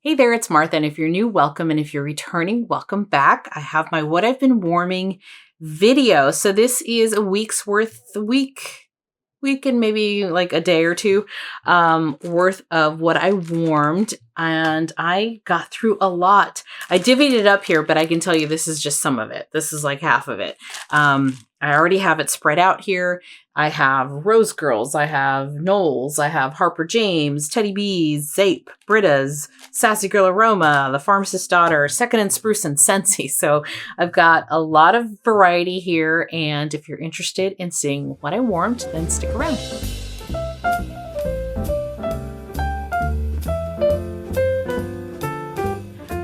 Hey there, it's Martha, and if you're new, welcome, and if you're returning, welcome back. I have my What I've Been Warming video. So this is a week's worth, week and maybe like a day or two worth of what I warmed, and I got through a lot. I divvied it up here, but I can tell you this is just some of it. This is like half of it. I already have it spread out here. I have Rose Girls, I have Knowles, I have Harper James, Teddy Bees, Zeep, Britta's, Sassy Girl Aroma, the Pharmacist Daughter, Second and Spruce, and Scentsy. So I've got a lot of variety here, and if you're interested in seeing what I warmed, then stick around.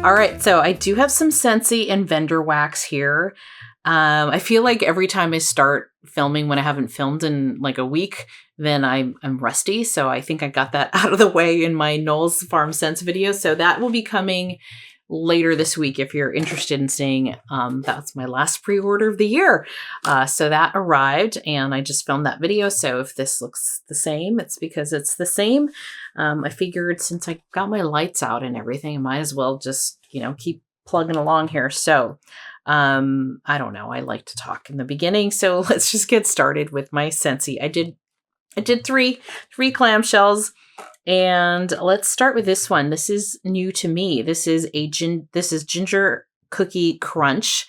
All right, so I do have some Scentsy and vendor wax here. I feel like every time I start filming when I haven't filmed in like a week, then I'm rusty. So I think I got that out of the way in my Knowles Farm Scents video. So that will be coming later this week if you're interested in seeing. That's my last pre-order of the year. So that arrived and I just filmed that video. So if this looks the same, it's because it's the same. I figured since I got my lights out and everything, I might as well just, keep plugging along here. So I don't know. I like to talk in the beginning, so let's just get started with my Scentsy. I did three clamshells, and let's start with this one. This is new to me. This is Ginger Cookie Crunch.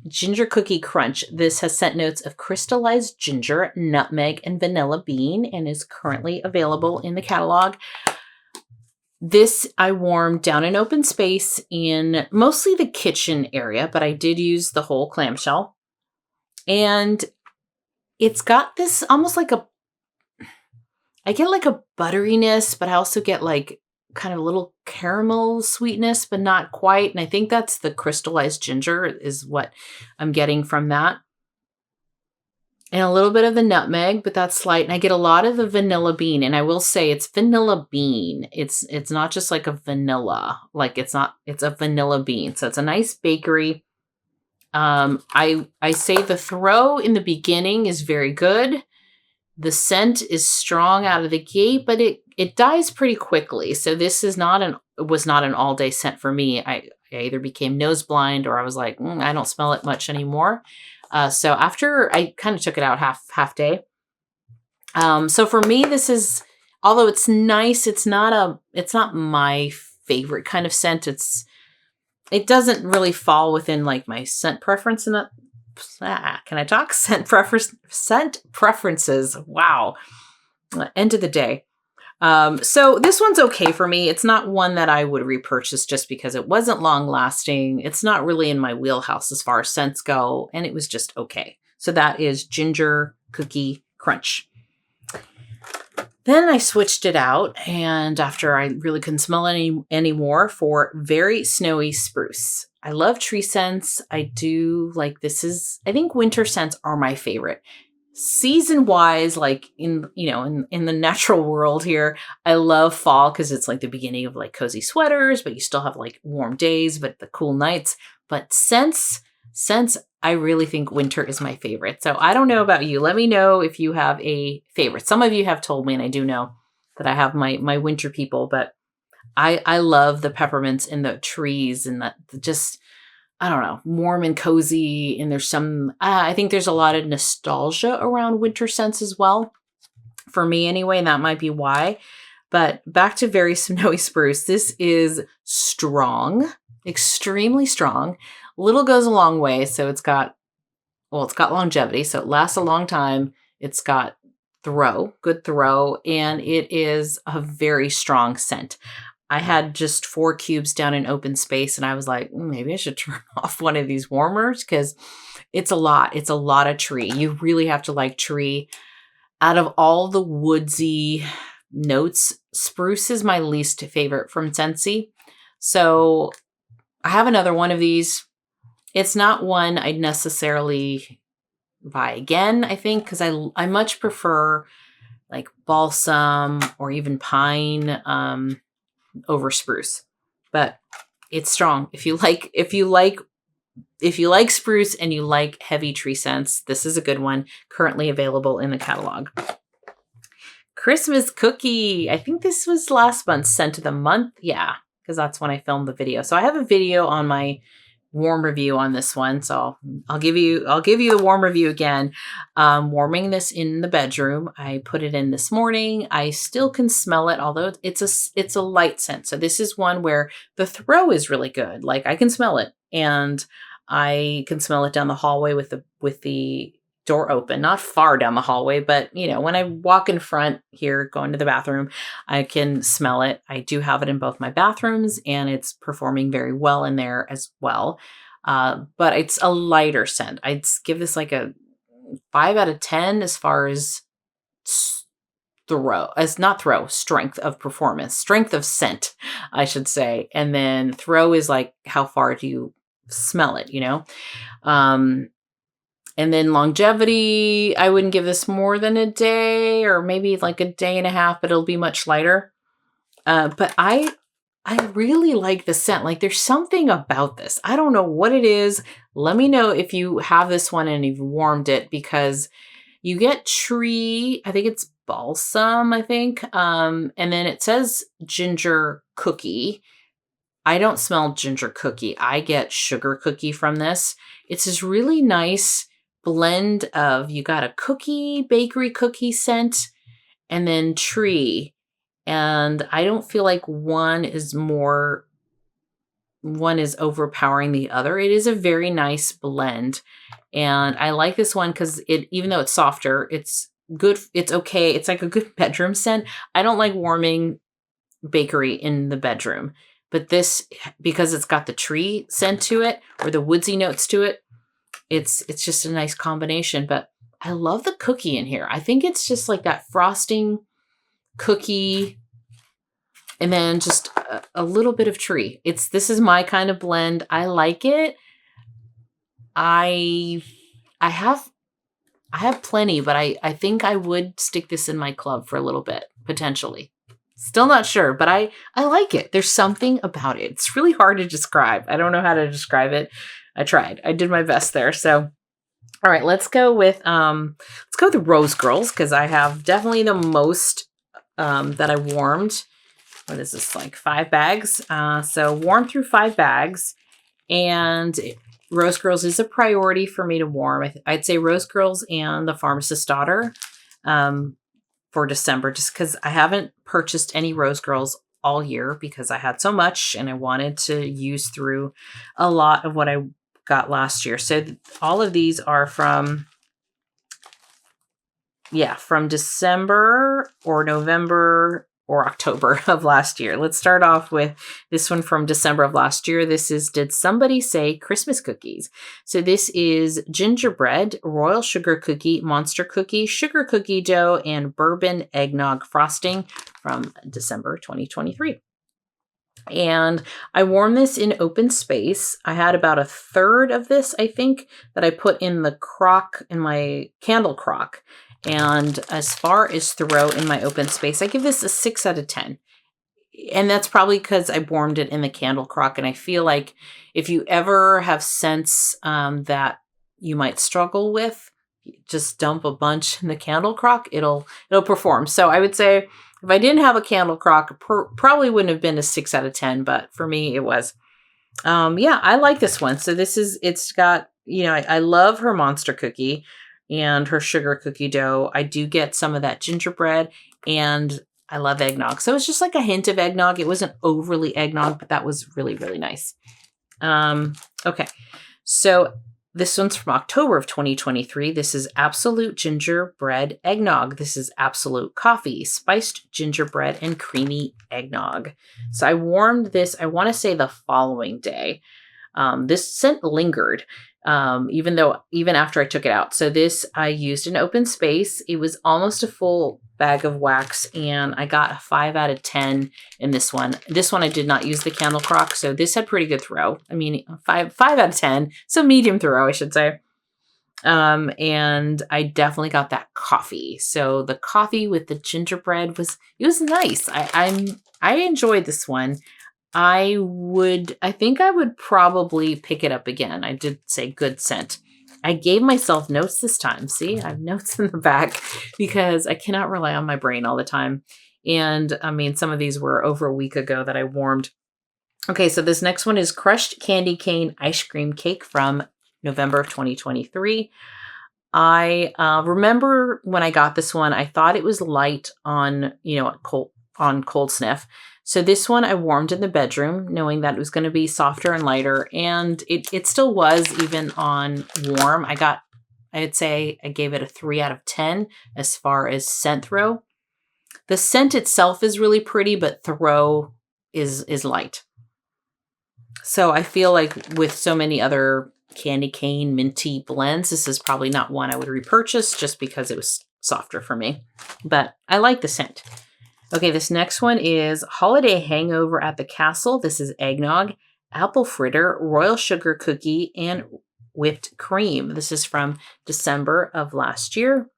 Ginger Cookie Crunch. This has scent notes of crystallized ginger, nutmeg, and vanilla bean, and is currently available in the catalog. This I warmed down in open space in mostly the kitchen area, but I did use the whole clamshell. And it's got this almost like I get like a butteriness, but I also get like kind of a little caramel sweetness, but not quite. And I think that's the crystallized ginger is what I'm getting from that. And a little bit of the nutmeg, but that's slight. And I get a lot of the vanilla bean. And I will say it's vanilla bean. It's not just like a vanilla. Like it's a vanilla bean. So it's a nice bakery. I say the throw in the beginning is very good. The scent is strong out of the gate, but it dies pretty quickly. So this was not an all day scent for me. I either became nose blind or I was like, I don't smell it much anymore. So after I kind of took it out half day. So for me, this is, although it's nice, it's not my favorite kind of scent. It doesn't really fall within like my scent preference. Can I talk? Scent preferences. Wow. End of the day. So this one's okay for me. It's not one that I would repurchase just because it wasn't long lasting. It's not really in my wheelhouse as far as scents go, and it was just okay. So that is Ginger Cookie Crunch. Then I switched it out, and after I really couldn't smell anymore, for Very Snowy Spruce. I love tree scents. I do like I think winter scents are my favorite. Season wise, like in the natural world here, I love fall because it's like the beginning of like cozy sweaters, but you still have like warm days, but the cool nights. But scents, I really think winter is my favorite. So I don't know about you. Let me know if you have a favorite. Some of you have told me, and I do know that I have my winter people, but I love the peppermints in the trees and that just, I don't know, warm and cozy. And there's I think there's a lot of nostalgia around winter scents as well. For me anyway, and that might be why. But back to Very Snowy Spruce. This is strong, extremely strong. Little goes a long way. So it's got longevity. So it lasts a long time. It's got good throw, and it is a very strong scent. I had just 4 cubes down in open space, and I was like, maybe I should turn off one of these warmers because it's a lot. It's a lot of tree. You really have to like tree. Out of all the woodsy notes, spruce is my least favorite from Scentsy. So I have another one of these. It's not one I'd necessarily buy again, I think, because I much prefer like balsam or even pine over spruce, but it's strong. If you like spruce and you like heavy tree scents, this is a good one. Currently available in the catalog. Christmas cookie. I think this was last month's scent of the month. Yeah, because that's when I filmed the video. So I have a video on my warm review on this one. So I'll give you the warm review again. Warming this in the bedroom. I put it in this morning. I still can smell it, although it's a light scent. So this is one where the throw is really good. Like I can smell it, and I can smell it down the hallway with the door open, not far down the hallway, but when I walk in front here, going to the bathroom, I can smell it. I do have it in both my bathrooms, and it's performing very well in there as well. But it's a lighter scent. I'd give this like a 5 out of 10 as far as strength of performance, strength of scent, I should say. And then throw is like, how far do you smell it, and then longevity, I wouldn't give this more than a day, or maybe like a day and a half, but it'll be much lighter. But I really like the scent. Like there's something about this. I don't know what it is. Let me know if you have this one and you've warmed it, because you get tree, I think it's balsam, I think. And then it says ginger cookie. I don't smell ginger cookie. I get sugar cookie from this. It's this really nice blend of, you got a bakery cookie scent, and then tree. And I don't feel like one is overpowering the other. It is a very nice blend. And I like this one because even though it's softer, it's good. It's okay. It's like a good bedroom scent. I don't like warming bakery in the bedroom, but this, because it's got the tree scent to it, or the woodsy notes to it, it's just a nice combination. But I love the cookie in here. I think it's just like that frosting cookie, and then just a little bit of tree. This is my kind of blend. I like it. I have plenty, but I think I would stick this in my club for a little bit, potentially. Still not sure, but I like it. There's something about it. It's really hard to describe. I don't know how to describe it. I tried. I did my best there. So, all right, let's go with Rose Girls, because I have definitely the most that I warmed. What is this, like 5 bags? So warmed through 5 bags, and Rose Girls is a priority for me to warm. I'd say Rose Girls and the Pharmacist Daughter for December, just because I haven't purchased any Rose Girls all year because I had so much and I wanted to use through a lot of what I got last year. So all of these are from December or November or October of last year. Let's start off with this one from December of last year. This is Did Somebody Say Christmas Cookies? So this is gingerbread, royal sugar cookie, monster cookie, sugar cookie dough, and bourbon eggnog frosting from December 2023. And I warmed this in open space. I had about 1/3 of this, I think, that I put in the crock, in my candle crock. And as far as throw in my open space, I give this a 6 out of 10. And that's probably because I warmed it in the candle crock. And I feel like if you ever have scents that you might struggle with, just dump a bunch in the candle crock, it'll perform. So I would say if I didn't have a candle crock, probably wouldn't have been a 6 out of 10, but for me it was. I like this one. So it's got, I love her monster cookie and her sugar cookie dough. I do get some of that gingerbread, and I love eggnog. So it's just like a hint of eggnog. It wasn't overly eggnog, but that was really, really nice. Okay. So this one's from October of 2023. This is Absolute Gingerbread Eggnog. This is Absolute Coffee, Spiced Gingerbread, and Creamy Eggnog. So I warmed this, I want to say the following day. This scent lingered, even after I took it out. So this I used in open space. It was almost a full bag of wax, and I got a 5 out of 10 in this one. This one I did not use the candle crock, so this had pretty good throw. I mean, 5 out of 10, so medium throw, I should say. And I definitely got that coffee. So the coffee with the gingerbread was nice. I enjoyed this one. I think I would probably pick it up again. I did say good scent. I gave myself notes this time. See, I have notes in the back because I cannot rely on my brain all the time. And I mean, some of these were over a week ago that I warmed. Okay, so this next one is Crushed Candy Cane Ice Cream Cake from November of 2023. I remember when I got this one, I thought it was light on, cold sniff. So this one I warmed in the bedroom, knowing that it was going to be softer and lighter, and it still was even on warm. I'd say I gave it a 3 out of 10 as far as scent throw. The scent itself is really pretty, but throw is light. So I feel like with so many other candy cane minty blends, this is probably not one I would repurchase just because it was softer for me. But I like the scent. Okay, this next one is Holiday Hangover at the Castle. This is eggnog, apple fritter, royal sugar cookie, and whipped cream. This is from December of last year.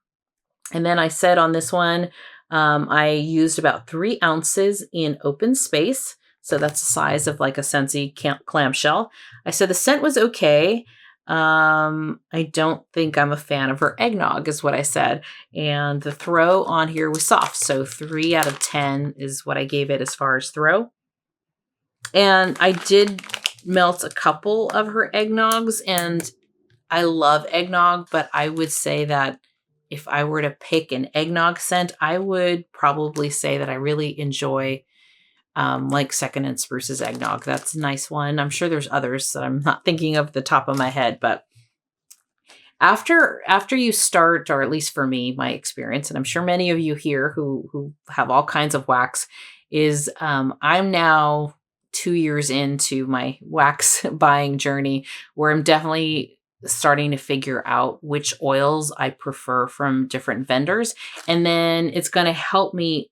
And then I said on this one, I used about 3 ounces in open space. So that's the size of like a Scentsy clamshell. I said the scent was okay. I don't think I'm a fan of her eggnog is what I said. And the throw on here was soft. So 3 out of 10 is what I gave it as far as throw. And I did melt a couple of her eggnogs, and I love eggnog, but I would say that if I were to pick an eggnog scent, I would probably say that I really enjoy like Second and Spruce's eggnog. That's a nice one. I'm sure there's others that I'm not thinking of the top of my head, but after you start, or at least for me, my experience, and I'm sure many of you here who have all kinds of wax, is I'm now 2 years into my wax buying journey, where I'm definitely starting to figure out which oils I prefer from different vendors. And then it's going to help me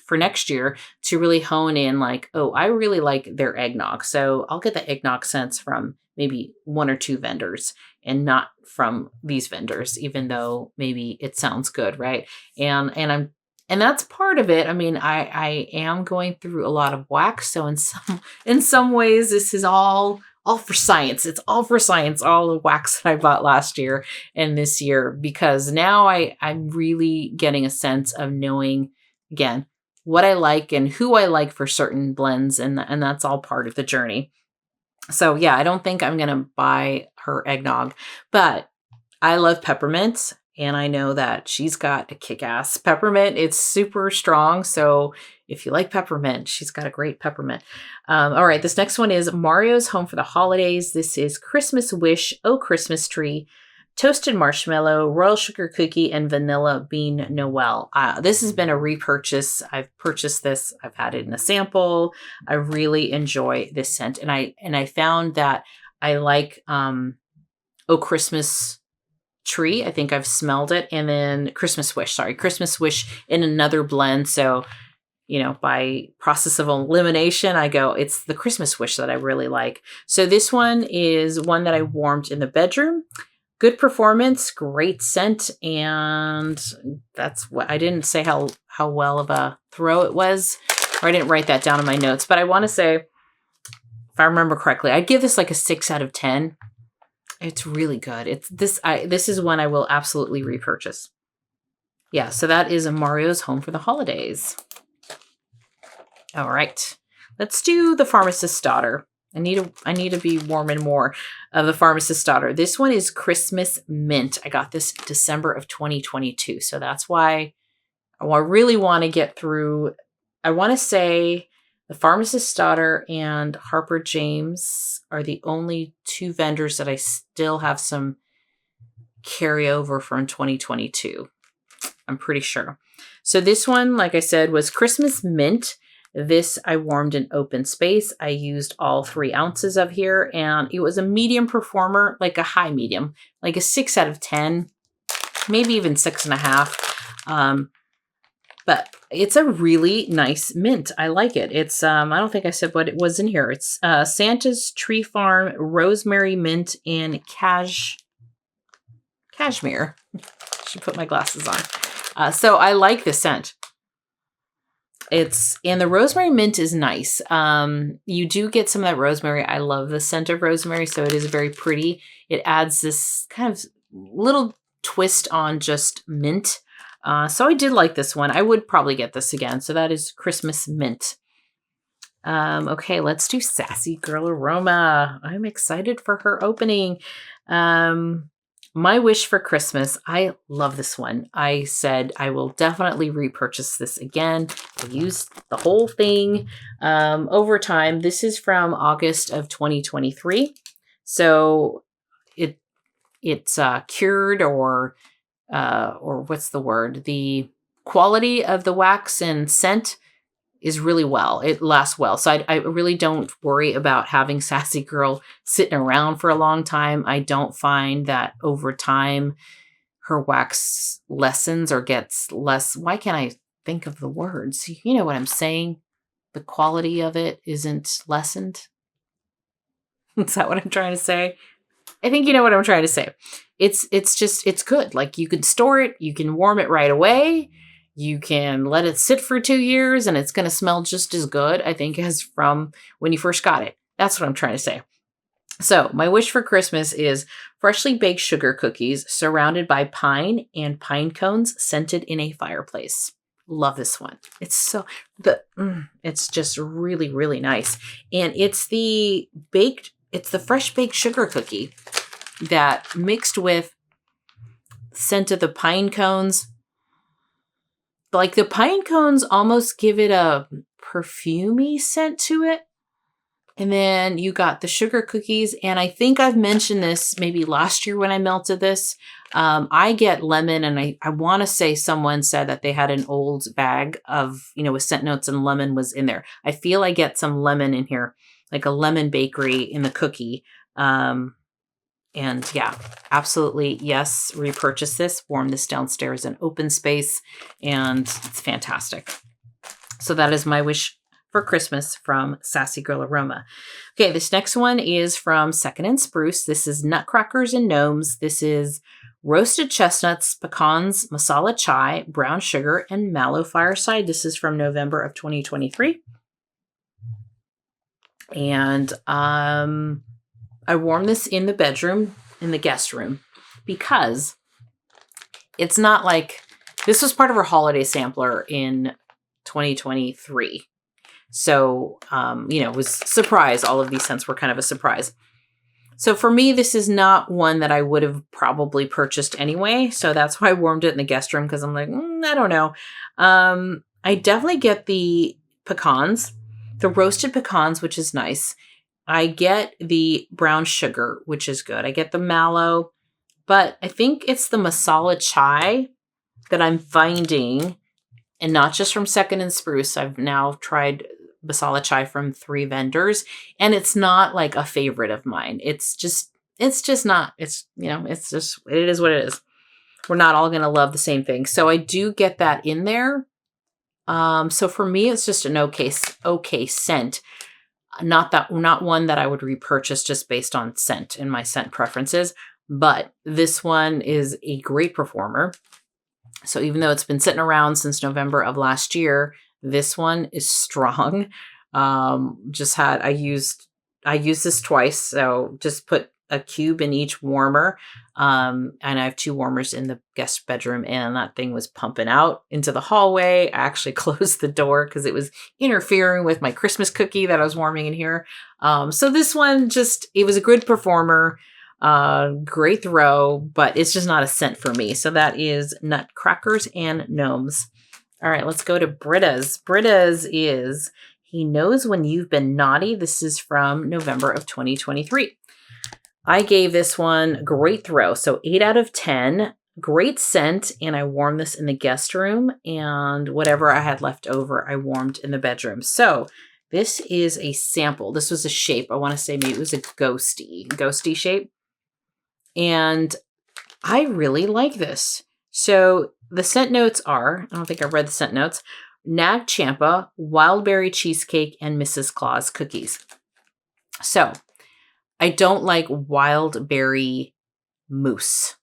for next year to really hone in like, oh, I really like their eggnog. So I'll get the eggnog scents from maybe 1 or 2 vendors and not from these vendors, even though maybe it sounds good. Right. And that's part of it. I mean, I am going through a lot of wax. So in some ways, this is all for science. It's all for science, all the wax that I bought last year and this year, because now I'm really getting a sense of knowing, again, what I like and who I like for certain blends. And that's all part of the journey. So yeah, I don't think I'm going to buy her eggnog, but I love peppermint. And I know that she's got a kick-ass peppermint. It's super strong. So if you like peppermint, she's got a great peppermint. All right, this next one is Mario's Home for the Holidays. This is Christmas Wish, Oh Christmas Tree, Toasted Marshmallow, Royal Sugar Cookie, and Vanilla Bean Noel. This has been a repurchase. I've purchased this. I've had it in a sample. I really enjoy this scent. And I found that I like Oh Christmas Tree. I think I've smelled it. And then Christmas Wish in another blend. So, by process of elimination, I go, it's the Christmas Wish that I really like. So this one is one that I warmed in the bedroom. Good performance, great scent. And that's what I didn't say how well of a throw it was, or I didn't write that down in my notes, but I want to say, if I remember correctly, I'd give this like a 6 out of 10. It's really good. This is one I will absolutely repurchase. Yeah, so that is Mario's Home for the Holidays. All right. Let's do the Pharmacist Daughter. I need to be warming more of the Pharmacist Daughter. This one is Christmas Mint. I got this December of 2022. So that's why I really want to get through. I want to say the Pharmacist Daughter and Harper James are the only 2 vendors that I still have some carryover from 2022. I'm pretty sure. So this one, like I said, was Christmas Mint. This I warmed in open space. I used all 3 ounces of here, and it was a medium performer, like a high medium, like a 6 out of 10, maybe even 6.5. But it's a really nice mint. I like it. It's, I don't think I said what it was in here. It's Santa's Tree Farm, Rosemary Mint, and Cashmere. Should put my glasses on. So I like the scent. And the rosemary mint is nice. You do get some of that rosemary. I love the scent of rosemary, so it is very pretty. It adds this kind of little twist on just mint. So I did like this one. I would probably get this again. So that is Christmas Mint. Okay, let's do Sassy Girl Aroma. I'm excited for her opening. My wish for Christmas. I love this one. I said I will definitely repurchase this again. I used the whole thing over time. This is from August of 2023. So it's cured or what's the word? The quality of the wax and scent is really well. It lasts well. So I really don't worry about having Sassy Girl sitting around for a long time. I don't find that over time her wax lessens or gets less. Why can't I think of the words? You know what I'm saying? The quality of it isn't lessened. Is that what I'm trying to say? I think you know what I'm trying to say. It's good. Like you can store it, you can warm it right away. You can let it sit for 2 years and it's going to smell just as good, I think, as from when you first got it. That's what I'm trying to say. So my wish for Christmas is freshly baked sugar cookies surrounded by pine and pine cones scented in a fireplace. Love this one. It's just really, really nice. And it's the fresh baked sugar cookie that mixed with scent of the pine cones. Like the pine cones almost give it a perfumey scent to it. And then you got the sugar cookies. And I think I've mentioned this maybe last year when I melted this. I get lemon, and I want to say someone said that they had an old bag of, with scent notes and lemon was in there. I feel I get some lemon in here, like a lemon bakery in the cookie. And yeah, absolutely. Yes. Repurchase this, warm this downstairs in open space. And it's fantastic. So that is my wish for Christmas from Sassy Girl Aroma. Okay. This next one is from Second and Spruce. This is Nutcrackers and Gnomes. This is roasted chestnuts, pecans, masala chai, brown sugar, and mallow fireside. This is from November of 2023. And, I warm this in the bedroom, in the guest room, because it's not like, this was part of our holiday sampler in 2023. So, it was a surprise. All of these scents were kind of a surprise. So for me, this is not one that I would have probably purchased anyway. So that's why I warmed it in the guest room, because I'm like, I don't know. I definitely get the pecans, the roasted pecans, which is nice. I get the brown sugar, which is good. I get the mallow, but I think it's the masala chai that I'm finding, and not just from Second and Spruce. I've now tried masala chai from 3 vendors, and it's not like a favorite of mine. It's just not, it is what it is. We're not all going to love the same thing. So I do get that in there. So for me, it's just an okay scent. Not one that I would repurchase just based on scent and my scent preferences, but this one is a great performer. So even though it's been sitting around since November of last year, this one is strong. I used this twice. So just put a cube in each warmer. And I have 2 warmers in the guest bedroom, and that thing was pumping out into the hallway. I actually closed the door because it was interfering with my Christmas cookie that I was warming in here. So this one it was a good performer, great throw, but it's just not a scent for me. So that is Nutcrackers and Gnomes. All right, let's go to Britta's. Britta's is He Knows When You've Been Naughty. This is from November of 2023. I gave this one a great throw. So 8 out of 10, great scent. And I warmed this in the guest room, and whatever I had left over, I warmed in the bedroom. So this is a sample. This was a shape. I want to say maybe it was a ghosty shape. And I really like this. So the scent notes are, I don't think I read the scent notes, Nag Champa, Wildberry Cheesecake, and Mrs. Claus cookies. So I don't like wild berry mousse.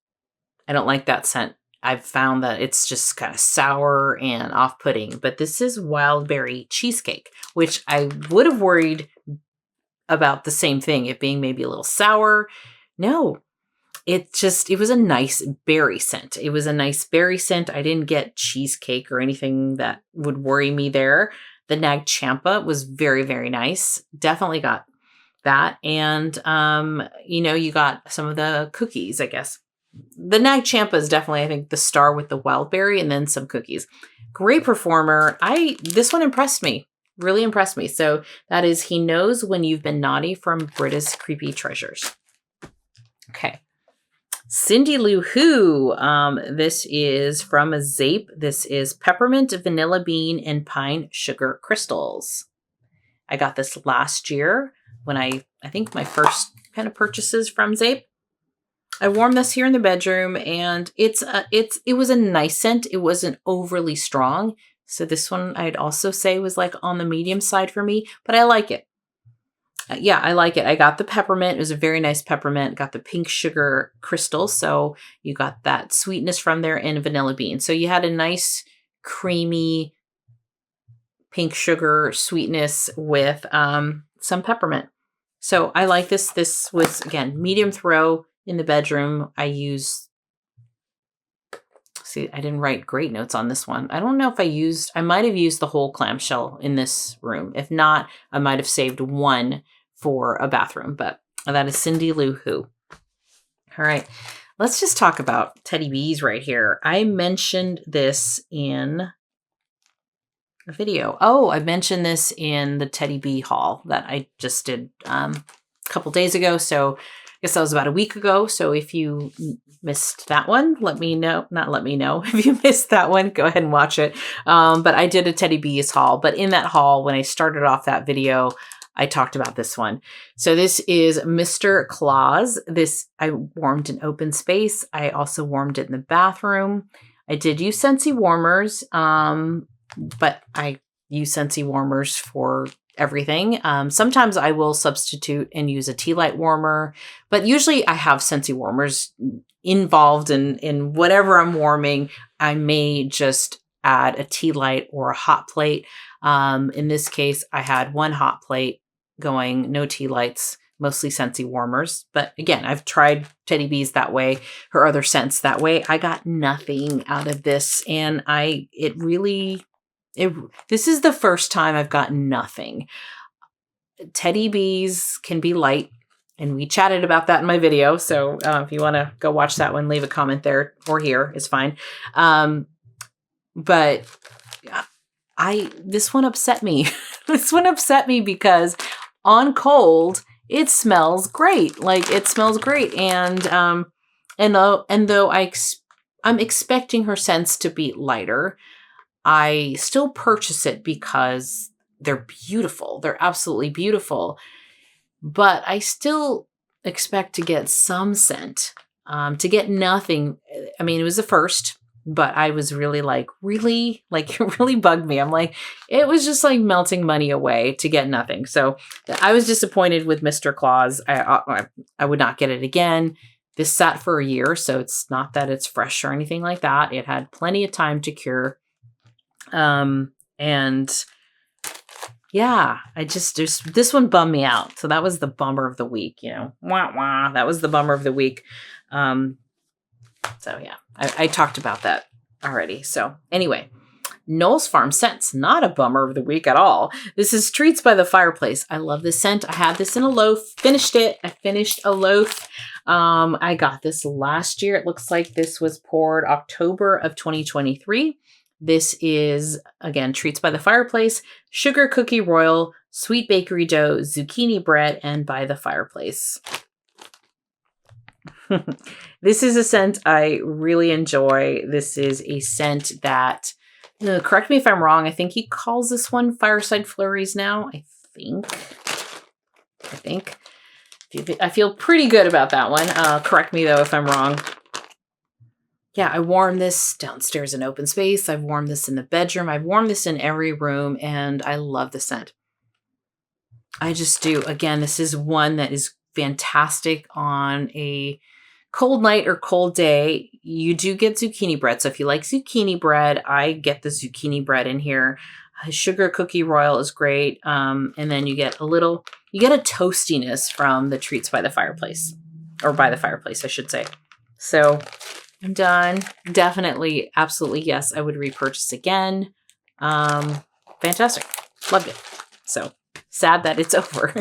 I don't like that scent. I've found that it's just kind of sour and off-putting. But this is wild berry cheesecake, which I would have worried about the same thing, it being maybe a little sour. No, it was a nice berry scent. I didn't get cheesecake or anything that would worry me there. The Nag Champa was very, very nice. Definitely got that. And, you know, you got some of the cookies, I guess. The Nag Champa is definitely, I think, the star with the wild berry and then some cookies. Great performer. This one impressed me. Really impressed me. So that is He Knows When You've Been Naughty from Britta's Creepy Treasures. Okay. Cindy Lou Who. This is from Zeep. This is Peppermint, Vanilla Bean, and Pine Sugar Crystals. I got this last year when I think my first kind of purchases from Zeep. I warmed this here in the bedroom, and it was a nice scent. It wasn't overly strong. So this one I'd also say was like on the medium side for me, but I like it. Yeah, I like it. I got the peppermint. It was a very nice peppermint. Got the pink sugar crystal. So you got that sweetness from there and vanilla bean. So you had a nice creamy pink sugar sweetness with some peppermint. So I like this. This was, again, medium throw in the bedroom. See, I didn't write great notes on this one. I don't know if I might have used the whole clamshell in this room. If not, I might have saved one for a bathroom, but that is Cindy Lou Who. All right, let's just talk about Teddy Bees right here. I mentioned this in a video. Oh, I mentioned this in the Teddy Bee haul that I just did a couple days ago. So I guess that was about a week ago. So if you missed that one, let me know. Not let me know. If you missed that one, go ahead and watch it. But I did a Teddy Bees haul. But in that haul, when I started off that video, I talked about this one. So this is Mr. Claus. This I warmed in open space. I also warmed it in the bathroom. I did use Scentsy warmers, but I use Scentsy warmers for everything. Sometimes I will substitute and use a tea light warmer, but usually I have Scentsy warmers involved in whatever I'm warming. I may just add a tea light or a hot plate. In this case, I had one hot plate going, no tea lights, mostly Scentsy warmers. But again, I've tried Teddy Bees that way, her other scents that way. I got nothing out of this, and this is the first time I've gotten nothing. Teddy Bees can be light, and we chatted about that in my video. So if you want to go watch that one, leave a comment there or here, it's fine. But this one upset me. This one upset me because on cold, it smells great. Like, it smells great. And though I'm expecting her scents to be lighter, I still purchase it because they're beautiful. They're absolutely beautiful. But I still expect to get some scent. To get nothing. I mean, it was the first, but I was really really? Like, it really bugged me. I'm like, it was just like melting money away to get nothing. So I was disappointed with Mr. Claus. I would not get it again. This sat for a year, so it's not that it's fresh or anything like that. It had plenty of time to cure. And yeah, this one bummed me out. So that was the bummer of the week, you know, that was the bummer of the week. So yeah, I talked about that already. So anyway, Knowles Farm Scents, not a bummer of the week at all. This is Treats by the Fireplace. I love this scent. I had this in a loaf, finished it. I finished a loaf. I got this last year. It looks like this was poured October of 2023. This is, again, Treats by the Fireplace, Sugar Cookie Royal, Sweet Bakery Dough, Zucchini Bread, and By the Fireplace. This is a scent I really enjoy. This is a scent that, correct me if I'm wrong, I think he calls this one Fireside Flurries now. I think. I feel pretty good about that one. Correct me, though, if I'm wrong. Yeah, I warmed this downstairs in open space. I've warmed this in the bedroom. I've warmed this in every room, and I love the scent. I just do. Again, this is one that is fantastic on a cold night or cold day. You do get zucchini bread. So if you like zucchini bread, I get the zucchini bread in here. Sugar Cookie Royal is great. And then you get a toastiness from the Treats by the Fireplace, or By the Fireplace, I should say. So I'm done. Definitely, absolutely, yes, I would repurchase again. Fantastic. Loved it. So sad that it's over.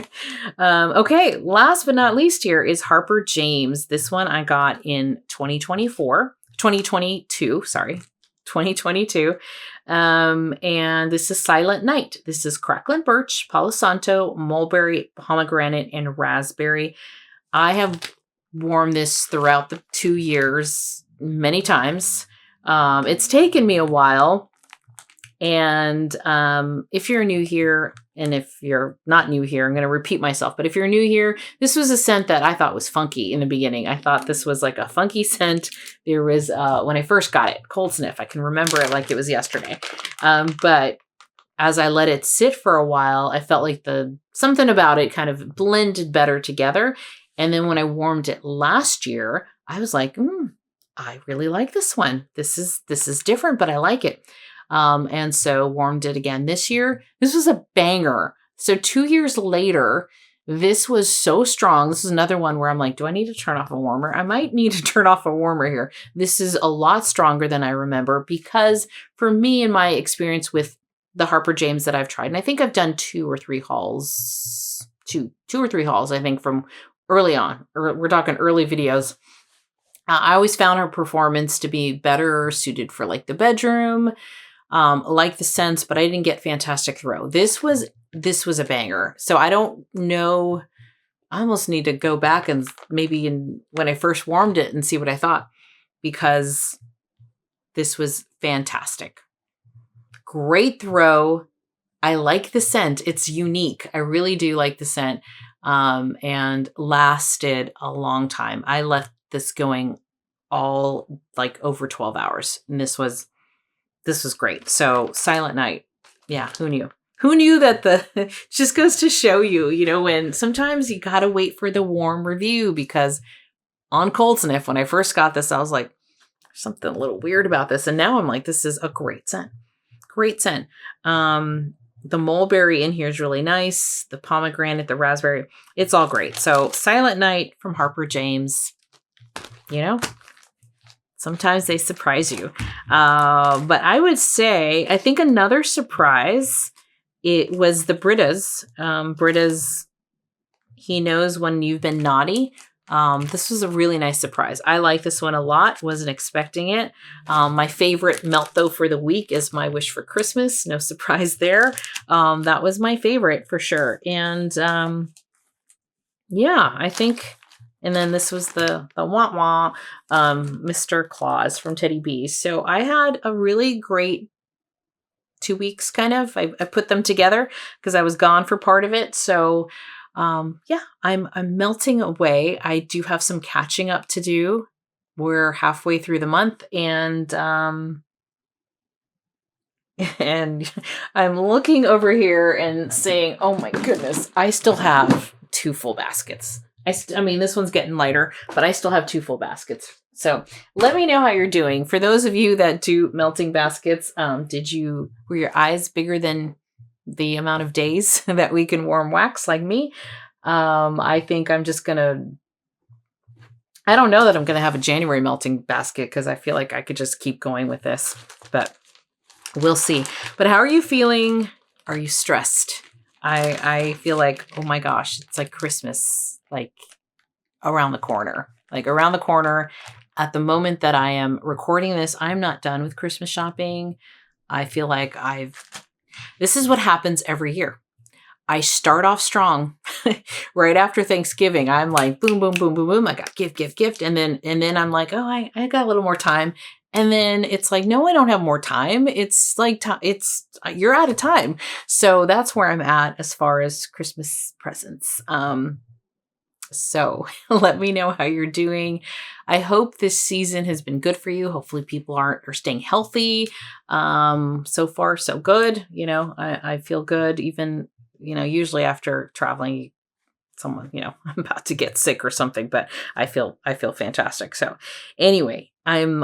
Okay, last but not least here is Harper James. This one I got in 2022, sorry. 2022. And this is Silent Night. This is Crackling Birch, Palo Santo, Mulberry, Pomegranate, and Raspberry. I have worn this throughout the 2 years many times. It's taken me a while. And if you're new here, and if you're not new here, I'm going to repeat myself. But if you're new here, this was a scent that I thought was funky in the beginning. I thought this was like a funky scent. There was, when I first got it, cold sniff. I can remember it like it was yesterday. But as I let it sit for a while, I felt like something about it kind of blended better together. And then when I warmed it last year, I was like, I really like this one. This is different, but I like it. And so warmed it again this year. This was a banger. So 2 years later, this was so strong. This is another one where I'm like, do I need to turn off a warmer? I might need to turn off a warmer here. This is a lot stronger than I remember, because for me, in my experience with the Harper James that I've tried, and I think I've done 2 or 3 hauls, two or three hauls, I think, from early on, or we're talking early videos. I always found her performance to be better suited for like the bedroom. Like the scents, but I didn't get fantastic throw. This was a banger. So I don't know. I almost need to go back and maybe when I first warmed it and see what I thought, because this was fantastic. Great throw. I like the scent. It's unique. I really do like the scent. And lasted a long time. I left this going all like over 12 hours. And this was great. So Silent Night. Yeah. Who knew? Who knew that just goes to show you, when sometimes you got to wait for the warm review, because on Cold Sniff, when I first got this, I was like, there's something a little weird about this. And now I'm like, this is a great scent. Great scent. The mulberry in here is really nice. The pomegranate, the raspberry, it's all great. So Silent Night from Harper James, sometimes they surprise you. But I would say, I think another surprise, it was the Britta's. Britta's, He Knows When You've Been Naughty. This was a really nice surprise. I like this one a lot. Wasn't expecting it. My favorite melt, though, for the week is My Wish for Christmas. No surprise there. That was my favorite for sure. And yeah, I think... And then this was the wah-wah, Mr. Claus from Teddy B. So I had a really great 2 weeks, kind of. I put them together because I was gone for part of it. So yeah, I'm melting away. I do have some catching up to do. We're halfway through the month, and I'm looking over here and saying, oh my goodness, I still have 2 full baskets. I mean, this one's getting lighter, but I still have 2 full baskets. So let me know how you're doing. For those of you that do melting baskets, were your eyes bigger than the amount of days that we can warm wax like me? I think I'm just I don't know that I'm going to have a January melting basket, because I feel like I could just keep going with this, but we'll see. But how are you feeling? Are you stressed? I feel like, oh my gosh, it's like Christmas. Like around the corner, at the moment that I am recording this, I'm not done with Christmas shopping. I feel like this is what happens every year. I start off strong right after Thanksgiving. I'm like, boom, boom, boom, boom, boom. I got gift. And then I'm like, oh, I got a little more time. And then it's like, no, I don't have more time. It's like, you're out of time. So that's where I'm at as far as Christmas presents. So let me know how you're doing. I hope this season has been good for you. Hopefully people are staying healthy. So far, so good. I feel good. Even, usually after traveling, someone, I'm about to get sick or something, but I feel fantastic. So anyway, I'm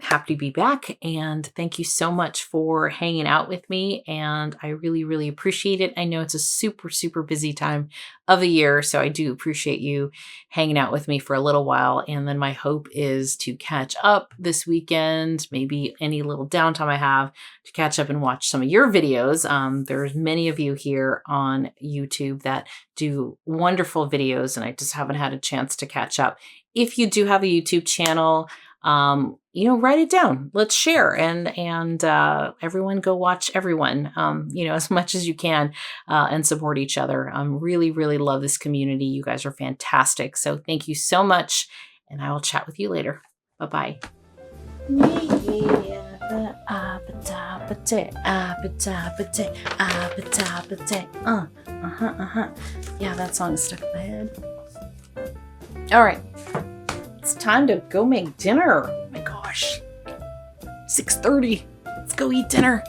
happy to be back, and thank you so much for hanging out with me, and I really, really appreciate it. I know it's a super, super busy time of the year, so I do appreciate you hanging out with me for a little while, and then my hope is to catch up this weekend, maybe any little downtime I have to catch up and watch some of your videos. There's many of you here on YouTube that do wonderful videos, and I just haven't had a chance to catch up. If you do have a YouTube channel, write it down. Let's share and everyone go watch everyone, as much as you can, and support each other. Really, really love this community. You guys are fantastic. So thank you so much. And I will chat with you later. Bye-bye. Yeah, that song is stuck in my head. All right. It's time to go make dinner. Oh my gosh. 6:30. Let's go eat dinner.